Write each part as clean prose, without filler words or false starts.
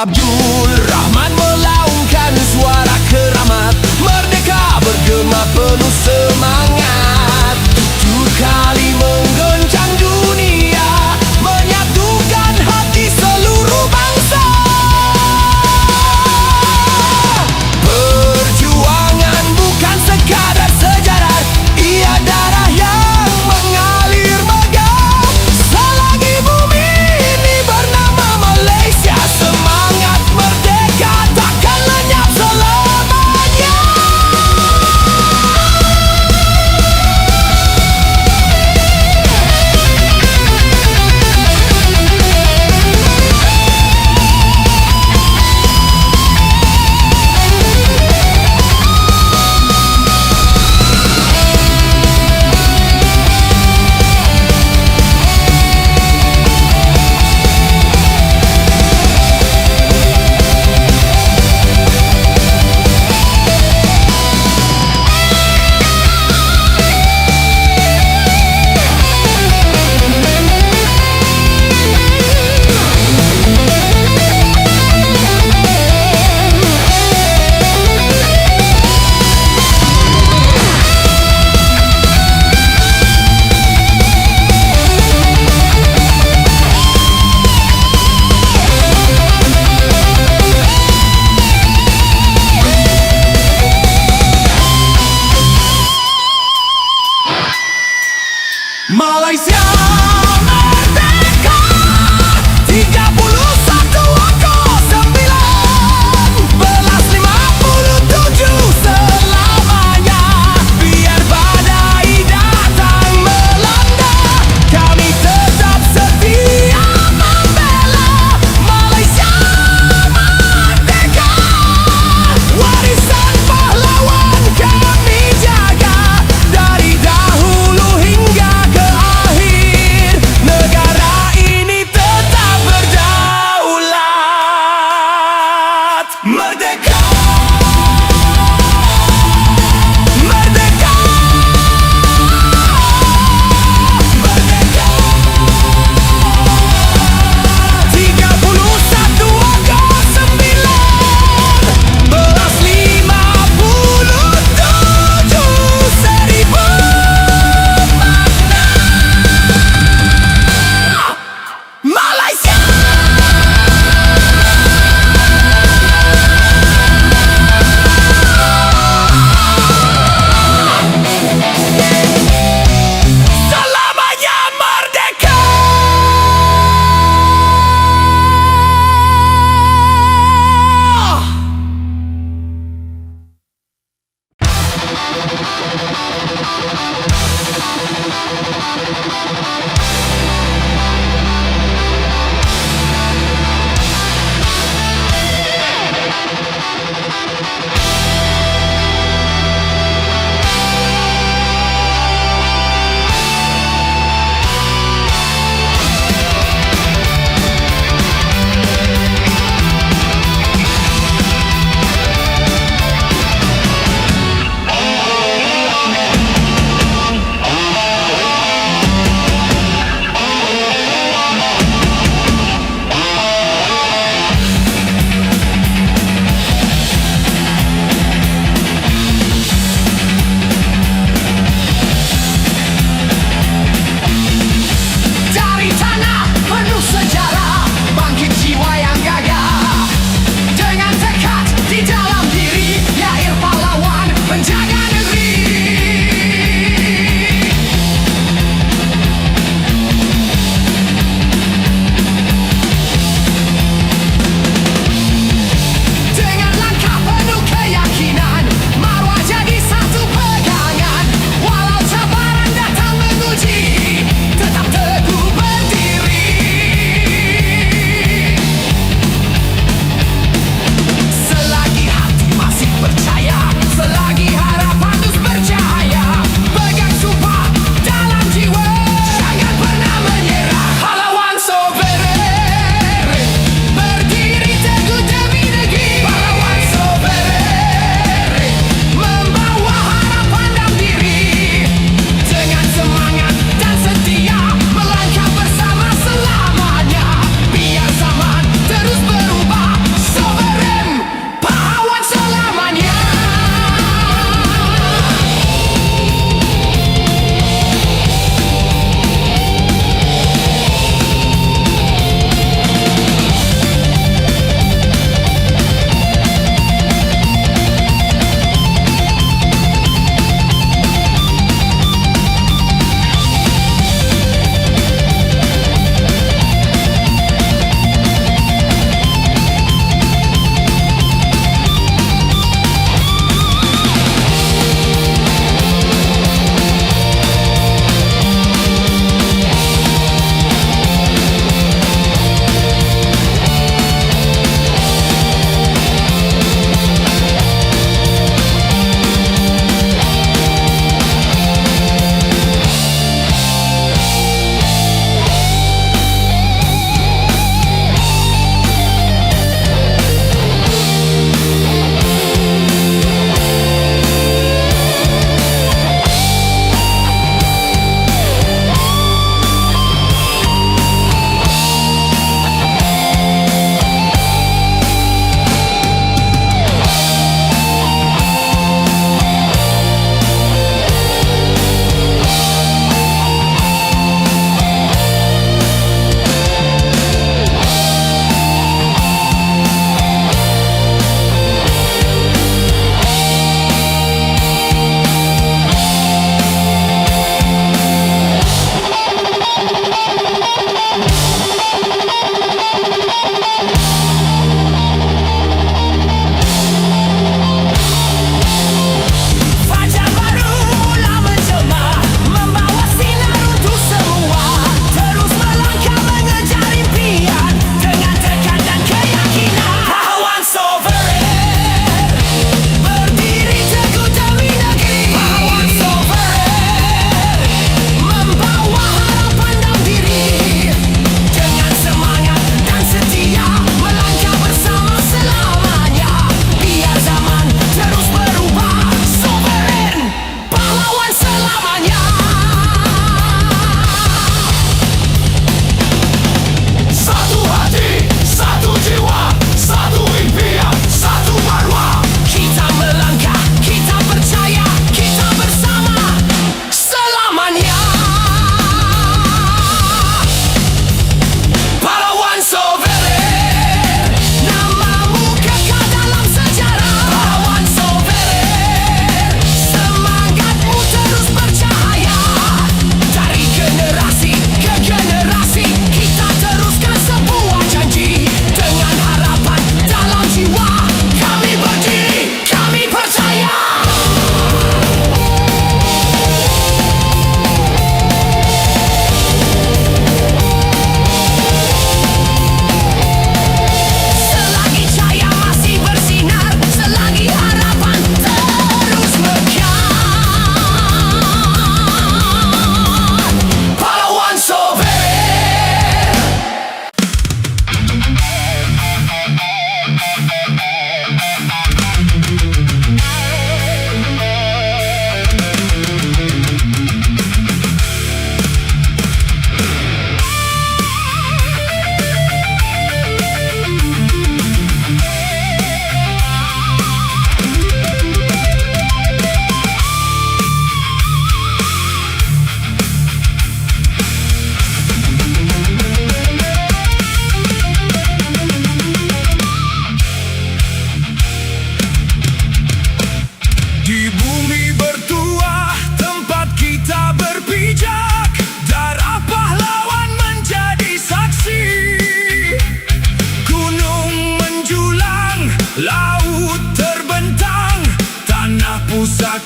Abdul Rahman melaungkan suara keramat, merdeka bergema penuh semangat. Tutur kali menggoncang dunia, menyatukan hati seluruh bangsa. Perjuangan bukan sekadar sejarah, ia darah yang mengalir megah. Selagi bumi ini bernama Malaysia, semangat merdeka takkan lenyap selamanya. Malaysia merdeka 31/9/1957 selamanya. Biar badai datang melanda, kami tetap setia membela Malaysia merdeka. Warisan pahlawan kami jaga dari dahulu hingga ke akhir.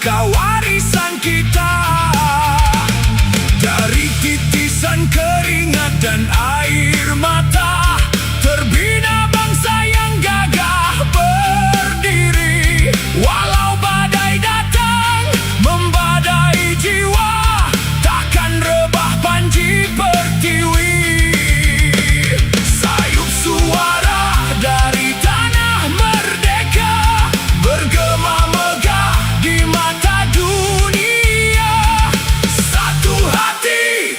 pusaka warisan kita. Dari titisan keringat dan air mata terbina bangsa yang gagah berdiri. Walau badai datang membadai jiwa, takkan rebah panji pertiwi. Sayup suara dari tanah merdeka bergema megah di mata dunia. Satu hati,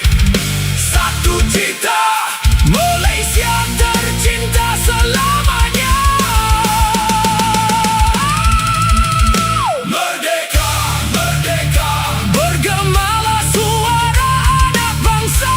satu cita, Malaysia tercinta selamanya. Merdeka, merdeka, bergemalah suara anak bangsa.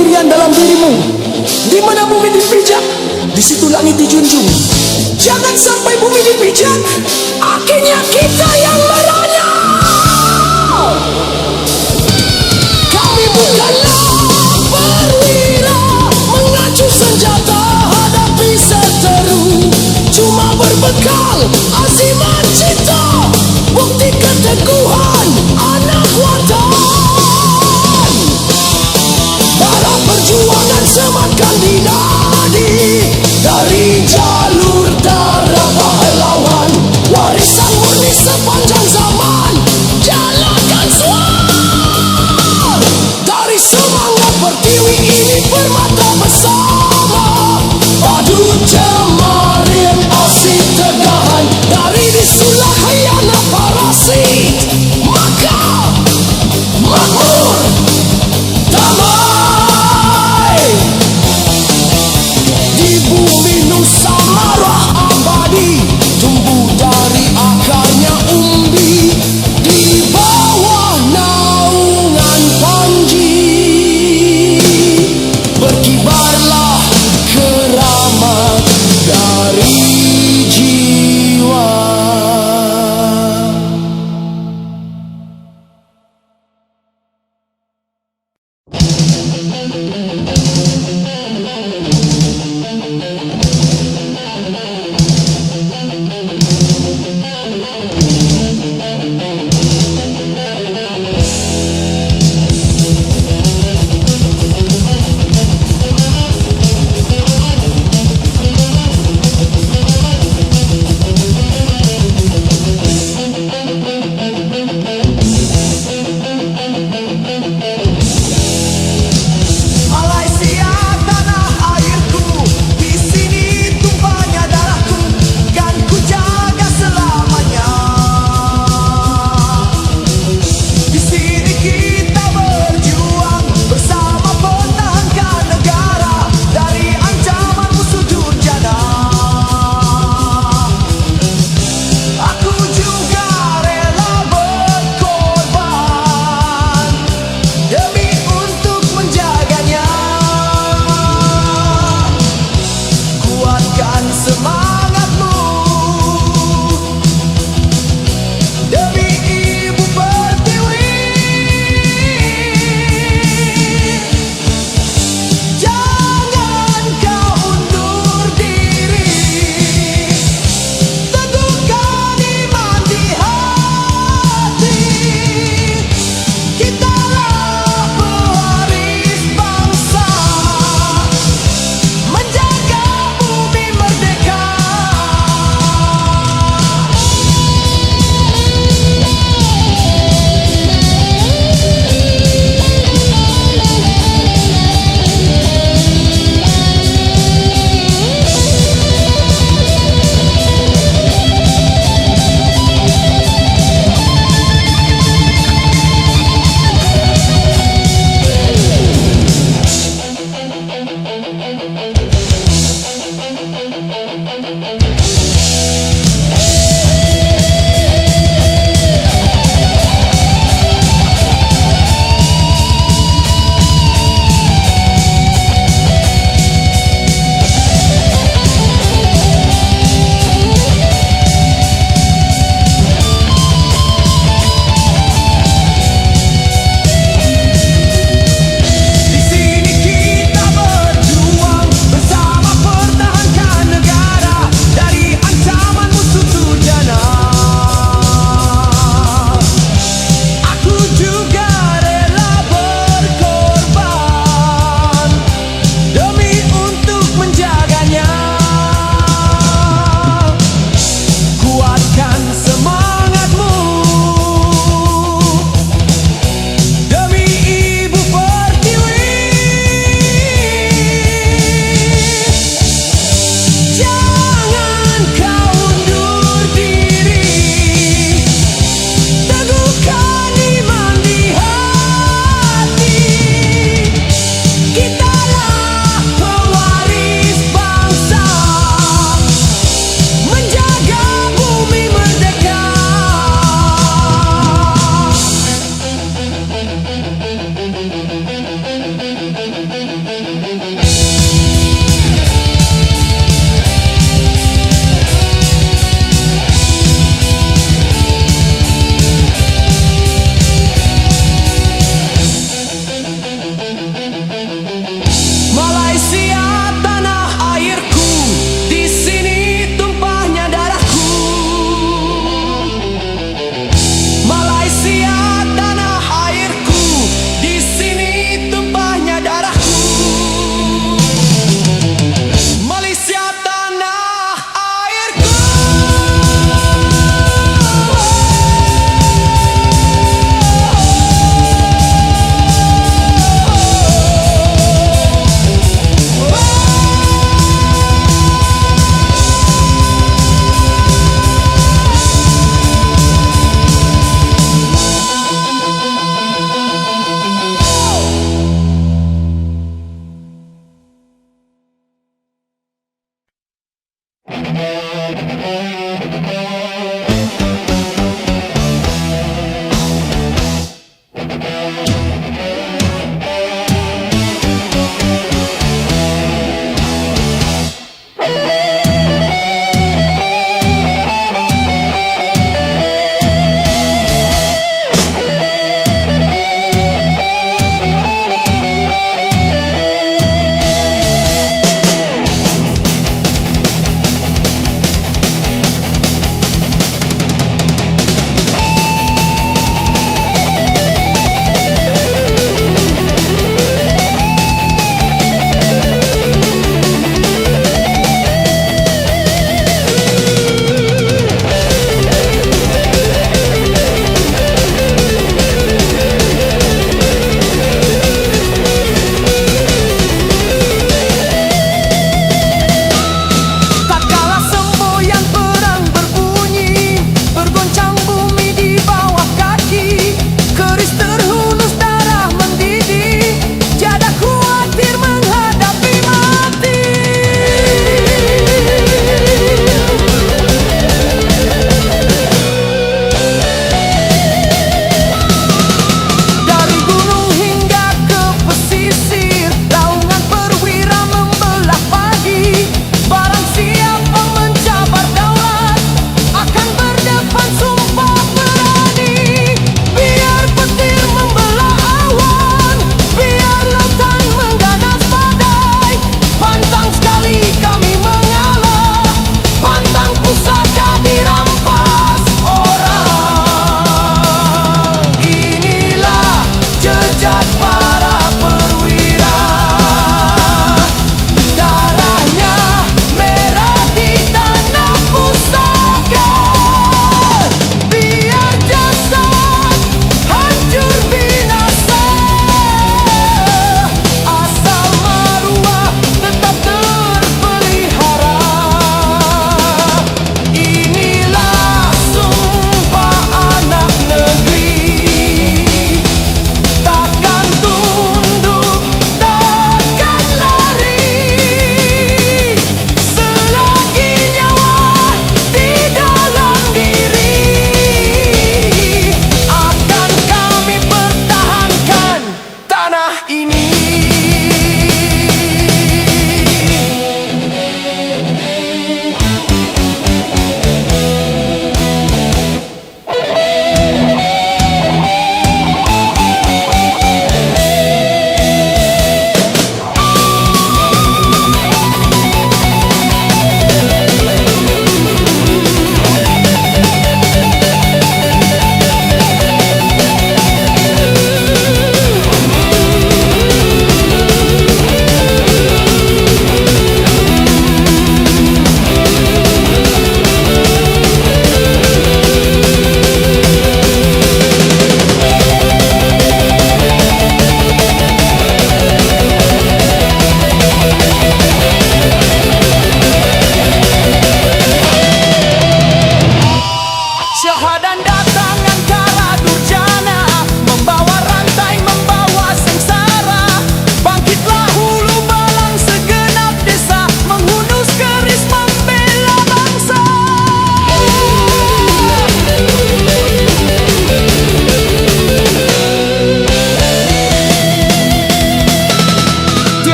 pendirian dalam dirimu. Di mana bumi dipijak, di situ langit dijunjung. Jangan sampai bumi dipijak, akhirnya kita yang merana. Kami bukanlah perwira mengacu senjata hadapi seteru, cuma berbekal azimat cinta, bukti keteguhan anak watan. Bara perjuangan sematkan di nadi, dari jalur darah pahlawan, warisan murni sepanjang zaman. Jalankan suara dari semangat pertiwi ini, permata bersama, padu jemarin asik tegahan, dari disulah khianat parasit, maka makmur damai di bumi Nusa Marah abadi, tumbuh dari akarnya umbi di bawah naungan Panji. Berkibarlah keramat dari jiwa. Malaysia tanah airku, di sini tumpahnya darahku, kan ku jaga selamanya. Di sini kita berjuang bersama, pertahankan negara dari ancaman musuh durjana. Aku juga rela berkorban demi untuk menjaganya. Kuatkan semangatmu demi Ibu Pertiwi. Jangan kau undur diri, teguhkan iman di hati. Kitalah pewaris bangsa, menjaga bumi merdeka. Di sini kita berjuang bersama, pertahankan negara dari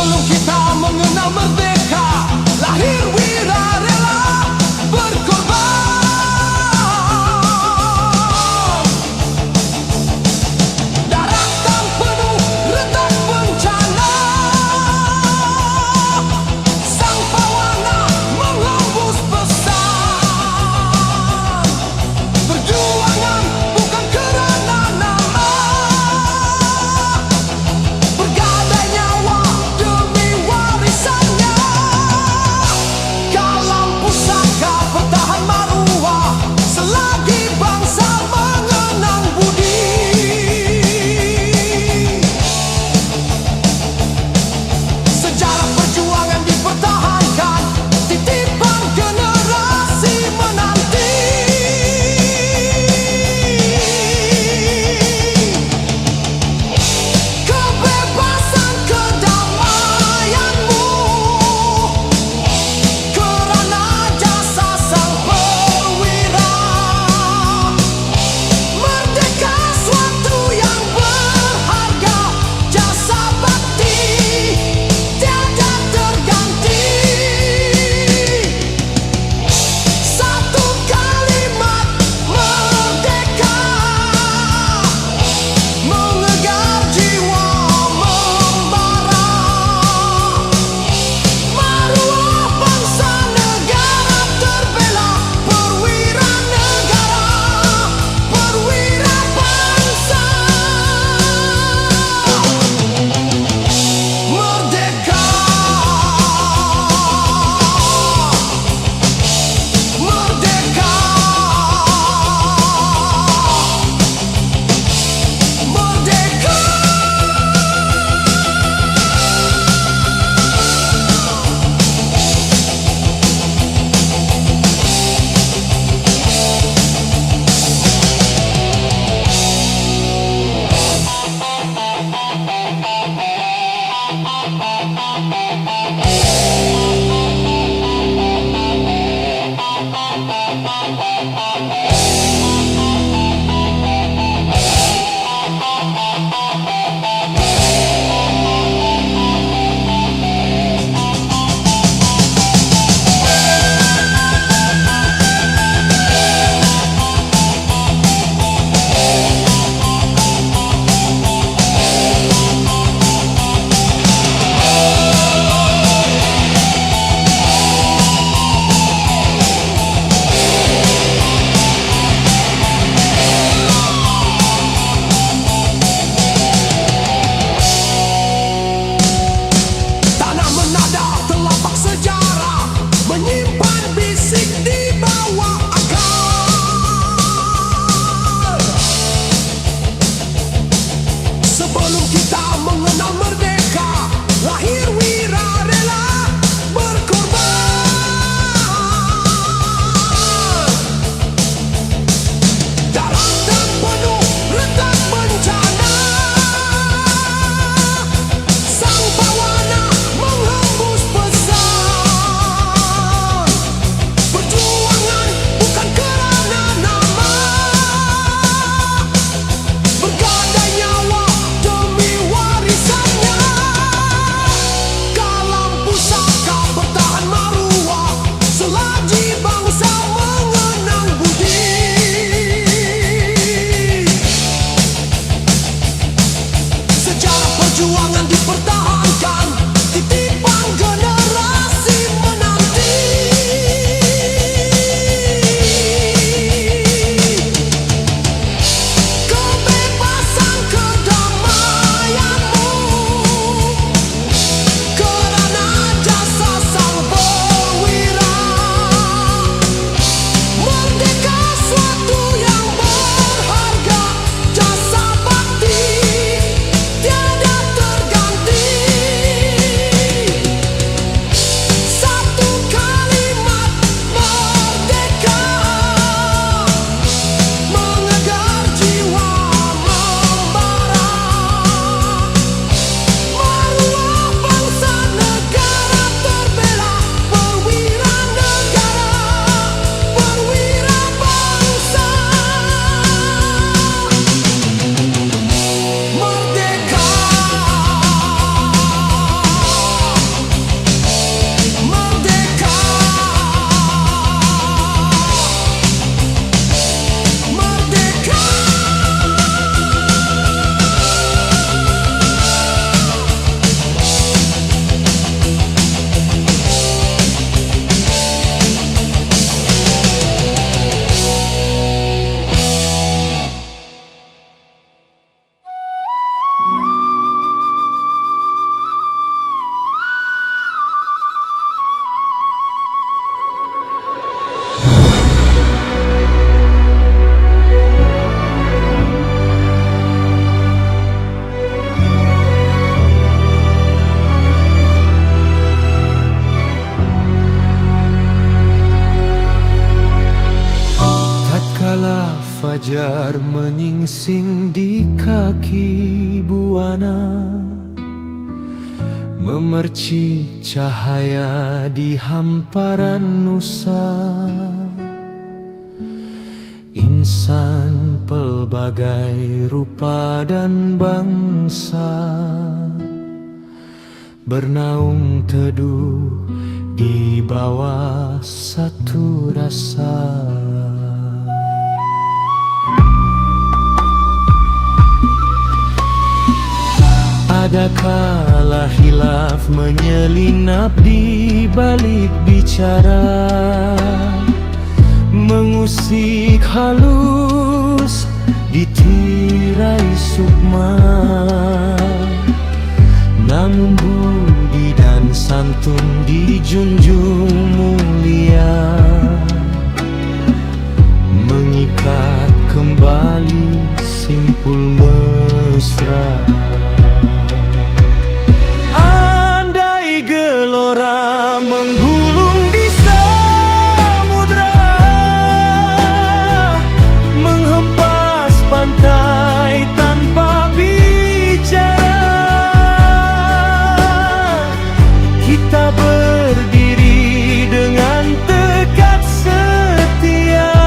Sebelum kita mengenal merdeka, lahir wira rela berkorban. Daratan penuh retak bencana, sang pawana menghembus pesan. Perjuangan bukan kerana nama, bergadai nyawa demi warisannya. Kalam pusaka bertahan maruah selagi bangsa mengenang budi. Sejarah perjuangan dipertahankan, titipan generasi menanti. Kebebasan kedamaianmu kerana jasa sang perwira. Merdeka suatu yang berharga, jasa bakti tiada terganti. Satu kalimat merdeka mengegar jiwa membara. Maruah bangsa negara terbela, perwira negara, perwira bangsa. Merdeka, merdeka, merdeka. Tanah menada telapak sejarah, menyimpan bisik di bawah akal. Sebelum kita mengenal merdeka, lahir wira rela berkorban. Daratan penuh retak bencana, sang pawana menghembus pesan. Perjuangan bukan kerana nama, bergadai nyawa demi warisannya. Kalam pusaka bertahan maruah selagi bangsa mengenang budi. Sejarah perjuangan dipertahankan, titipan generasi menanti. Kebebasan kedamaianmu kerana jasa sang perwira. Merdeka suatu yang berharga, jasa bakti tiada terganti. fajar menyingsing di kaki buana, memercik cahaya di hamparan nusa. Insan pelbagai rupa dan bangsa bernaung teduh di bawah satu rasa. Ada kala hilaf menyelinap di balik bicara, mengusik halus di tirai sukma. Namun budi dan santun dijunjung mulia, mengikat kembali simpul mesra. Andai gelora menggulung di samudra, menghempas pantai tanpa bicara, kita berdiri dengan tekad setia,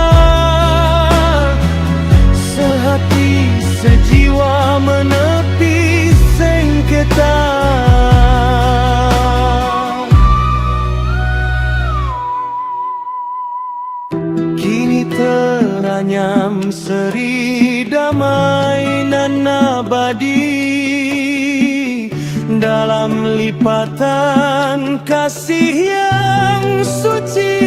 sehati sejiwa menepi sengketa. Kini teranyam seri damai nan abadi dalam lipatan kasih yang suci.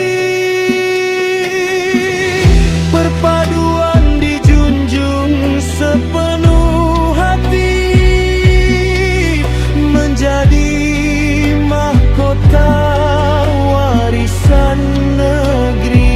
Perpaduan dijunjung sepenuh hati, menjadi mahkota warisan negeri.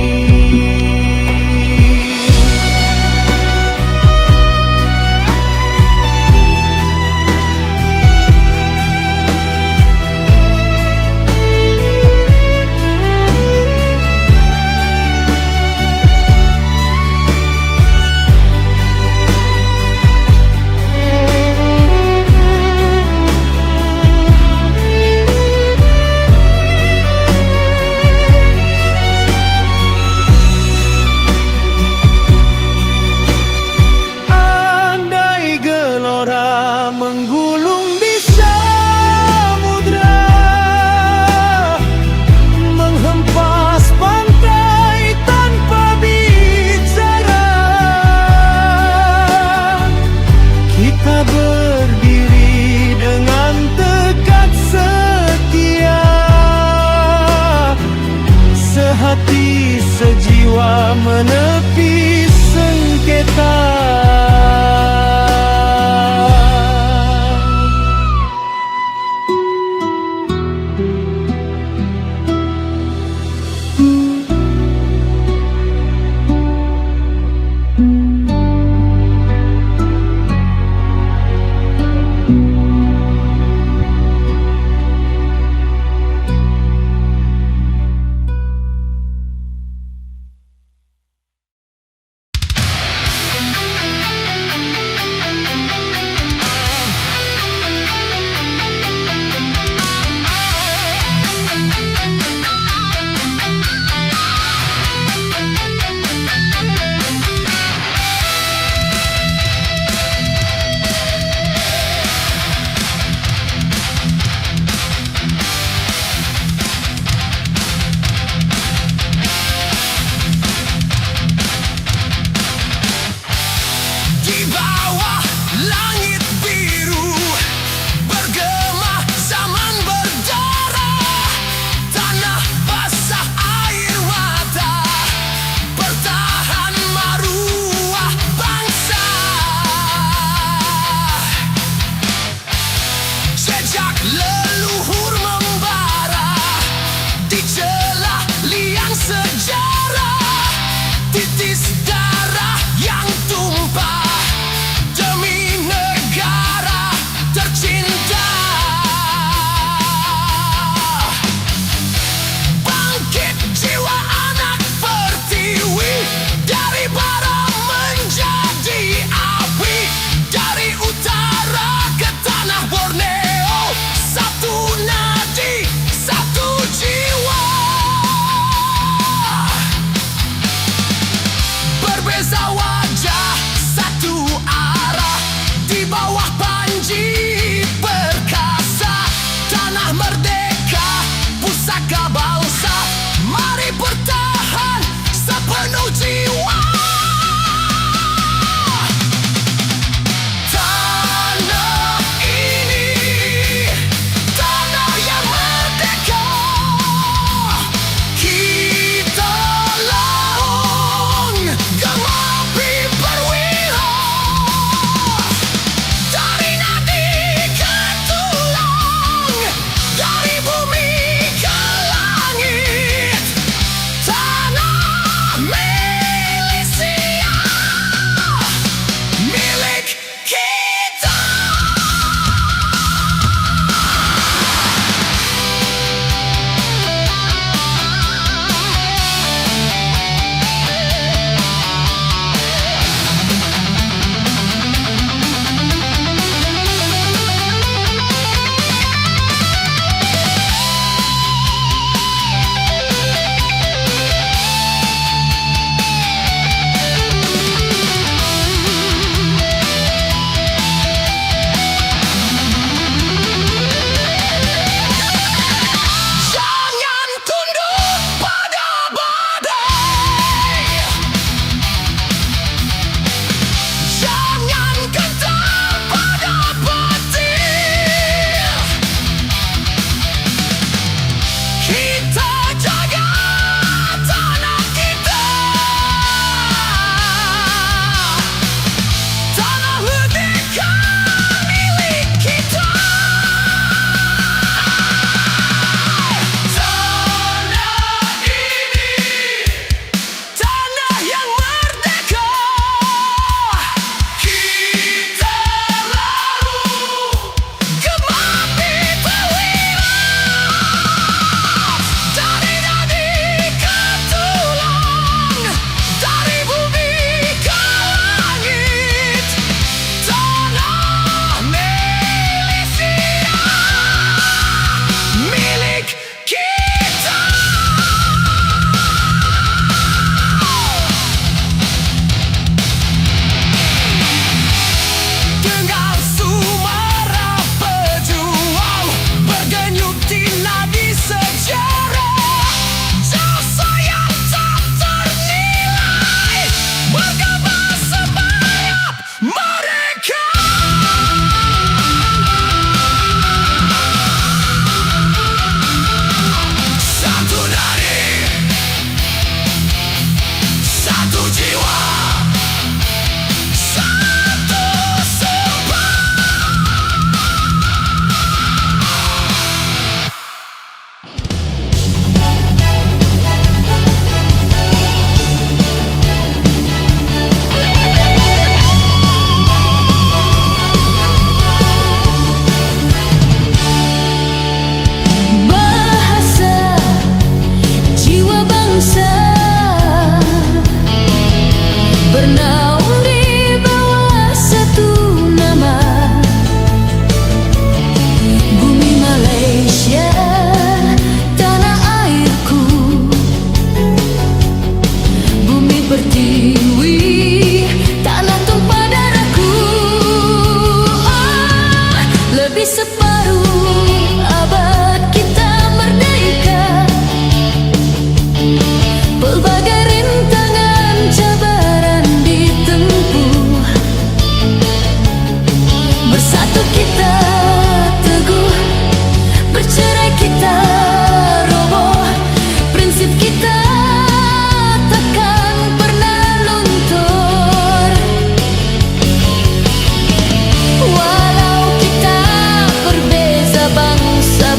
baru, abad kita merdeka. Pelbagai rintangan cabaran ditempuh, bersatu kita teguh, bercerai kita roboh, prinsip kita takkan pernah luntur. Walau kita berbeza bangsa,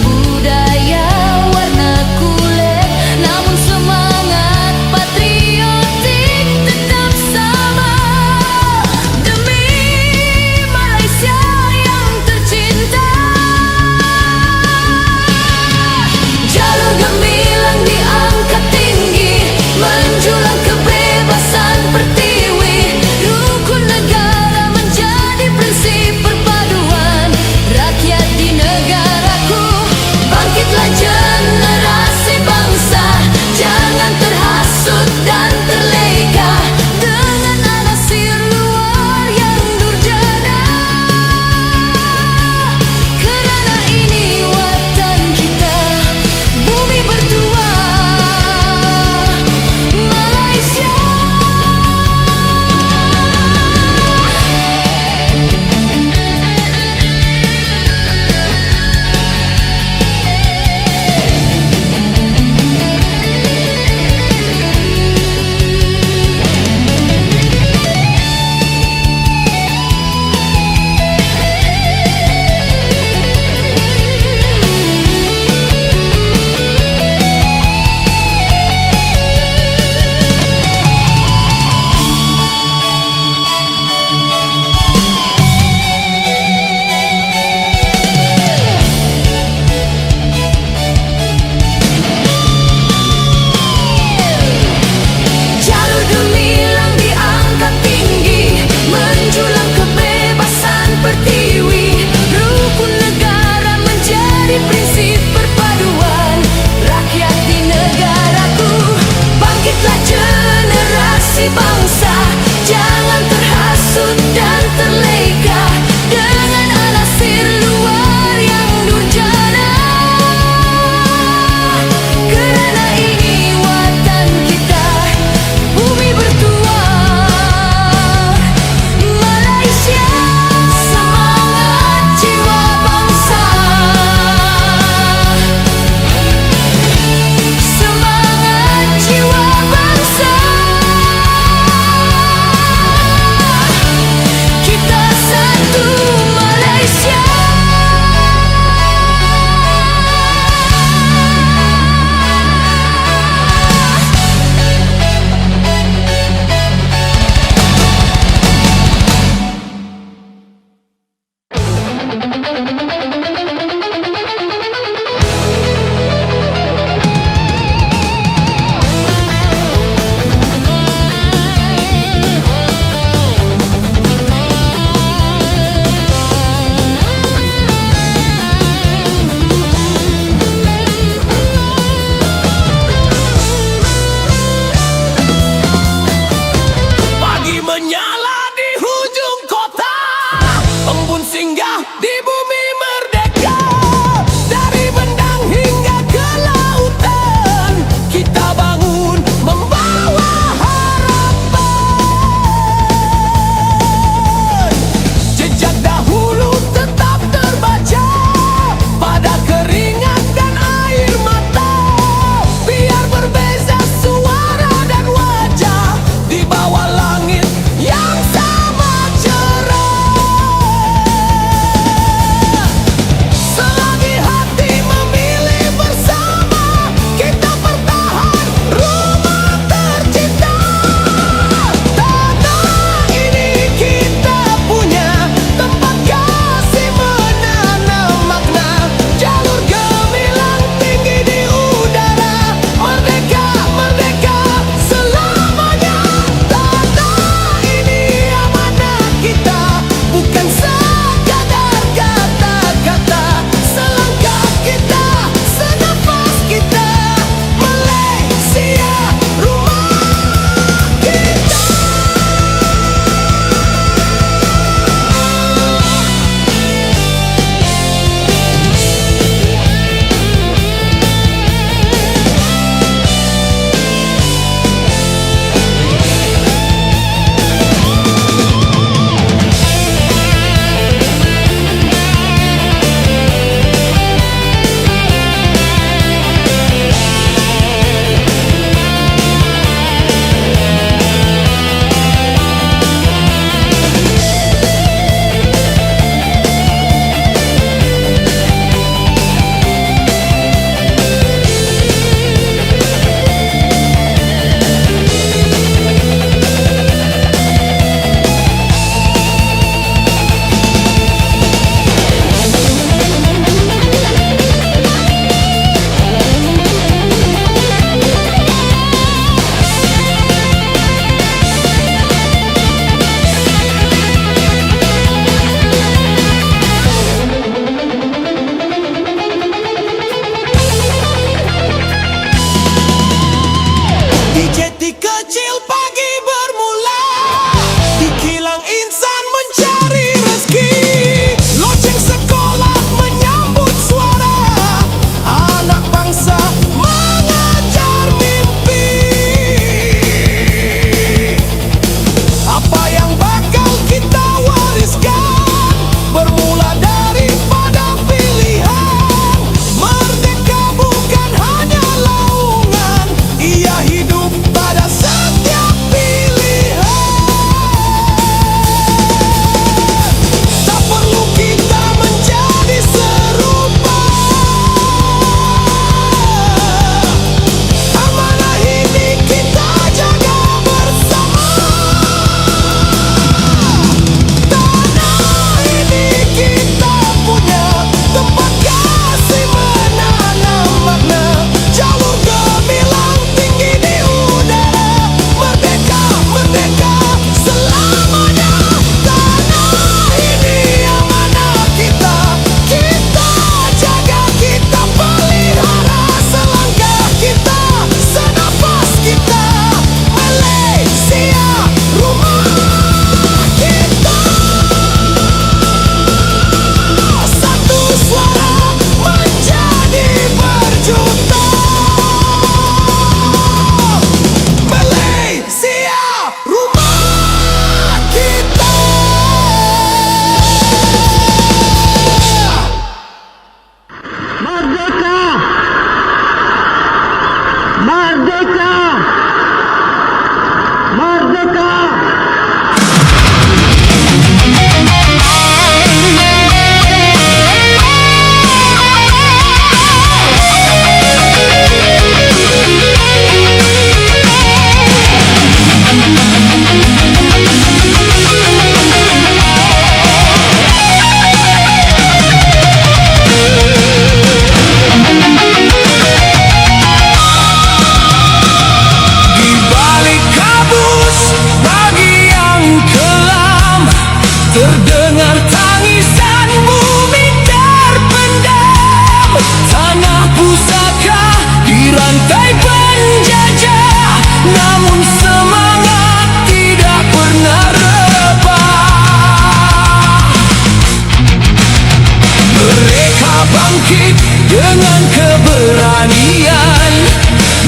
bangkit dengan keberanian,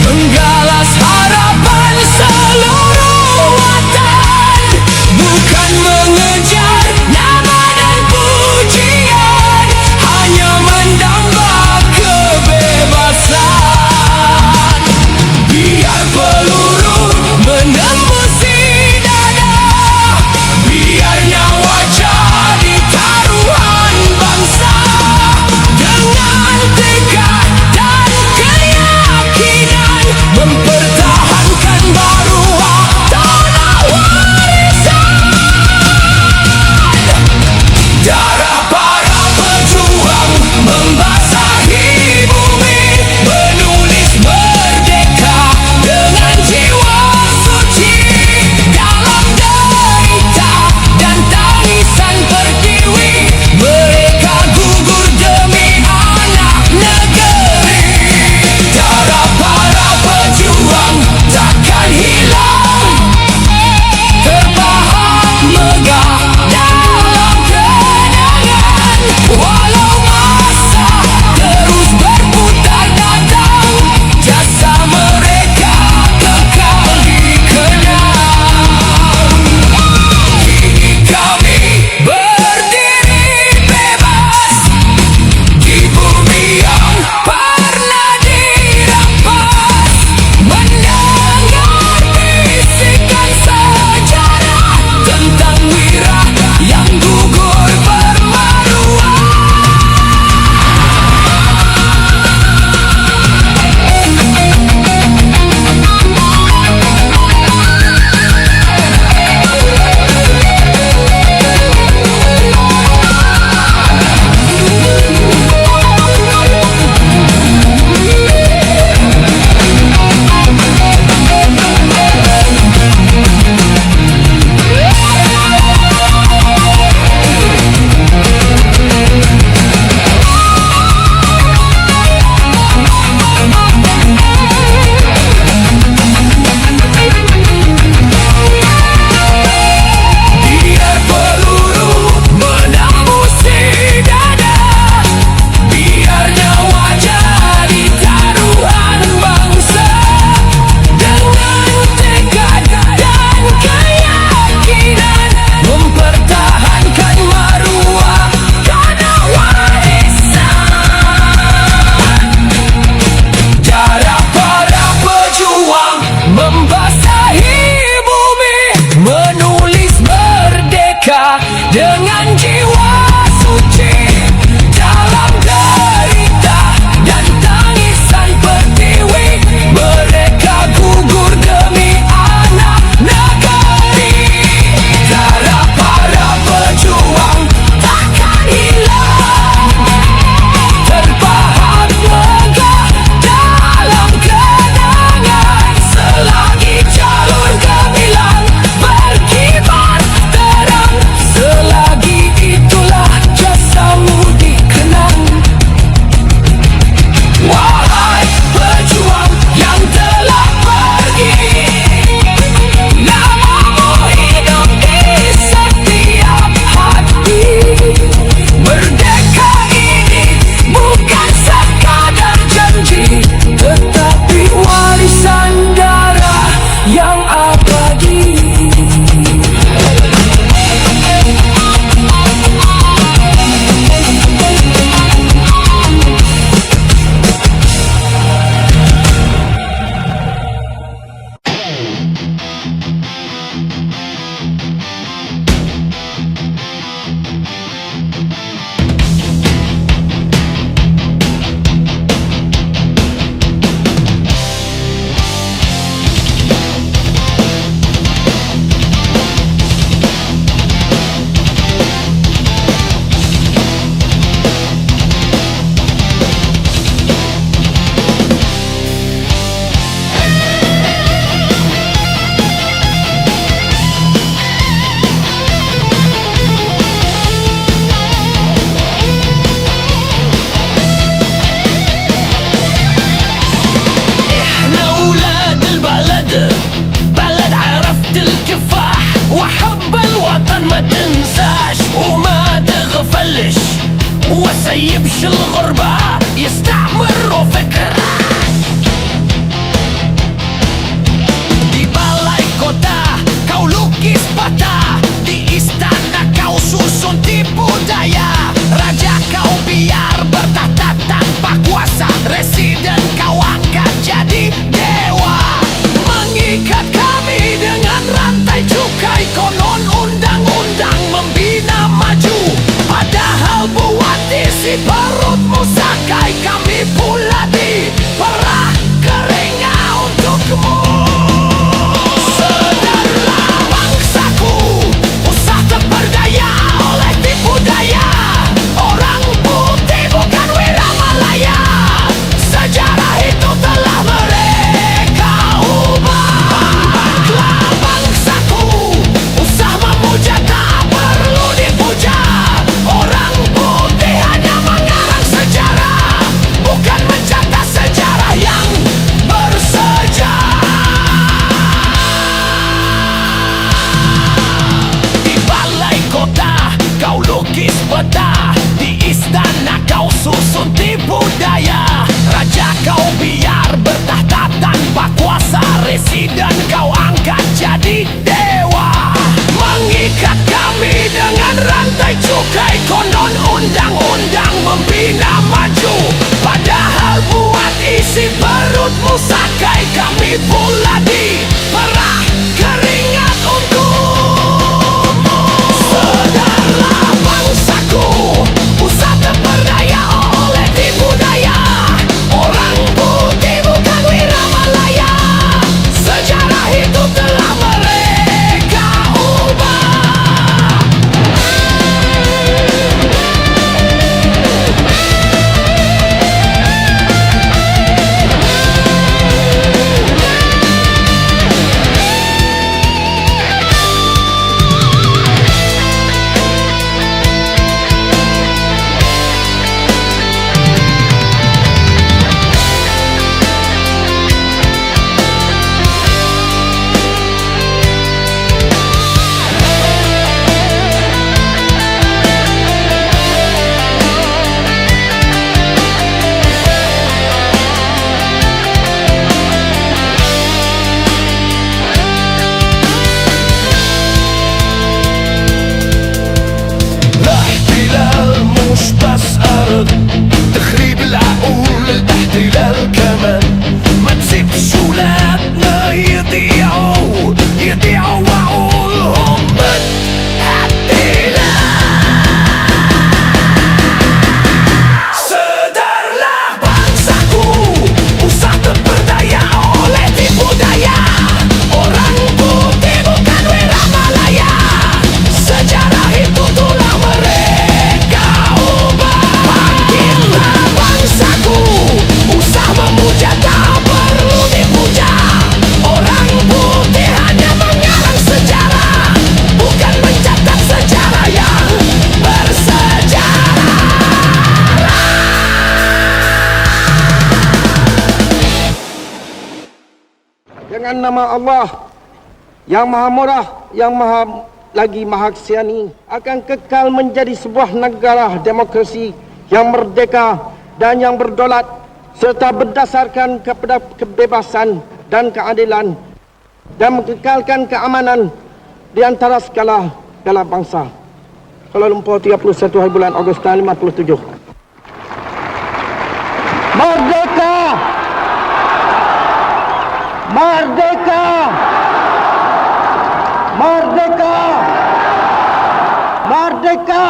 menggalas harapan seluruh watan, bukan mengejar nama dan pujian, hanya mendamba kebebasan. Biar peluru menembusi dada, biar nyawa jadi taruhan bangsa. Dengan tekad berubah, يستعمر فكر. Di balai kota kau lukis peta, di istana kau susun tipu daya. Raja kau biar bertahta tanpa kuasa, residen kau angkat jadi dewa. Mengikat kami dengan rantai cukai, konon undang-undang membina maju. Padahal buat isi perutmu sakai, kami pula diperah keringat untukmu. Sadarlah bangsaku, usah terperdaya oleh tipu daya. Orang putih bukan wira Malaya, sejarah itu telah mereka ubah. Bangkitlah bangsaku, usah memuja tak perlu dipuja. Orang putih hanya mengarang sejarah, bukan mencatat sejarah yang bersejarah. Di balai kota kau lukis peta, di istana kau susun tipu daya. Raja kau biar bertahta tanpa kuasa, residen kau angkat jadi dewa. Mengikat kami dengan rantai cukai, konon undang-undang membina maju. Padahal buat isi perutmu sakai, kami pula diperah keringat untukmu. Sadarlah bangsaku, usah terperdaya oleh tipu daya. Orang putih bukan wira Malaya, sejarah itu telah mereka ubah. الاحتلال مش بس أرض، تخريب العقول الاحتلال كمان. ما تسيبش ولادنا يضيعوا وعقولهم بالاحتلال. Sadarlah bangsaku, usah terperdaya oleh tipu daya. Orang putih bukan wira Malaya, sejarah itu telah mereka ubah. Bangkitlah bangsaku, usah memuja tak perlu dipuja. Orang putih hanya mengarang sejarah, bukan mencatat sejarah yang bersejarah. Dengan nama Allah yang Maha Murah, yang Maha Kasiani, akan kekal menjadi sebuah negara demokrasi yang merdeka dan yang berdaulat, serta berdasarkan kepada kebebasan dan keadilan, dan mengekalkan keamanan di antara segala bangsa. Kuala Lumpur, 31 hari bulan Ogos tahun 57. Merdeka! Merdeka! Merdeka! Merdeka!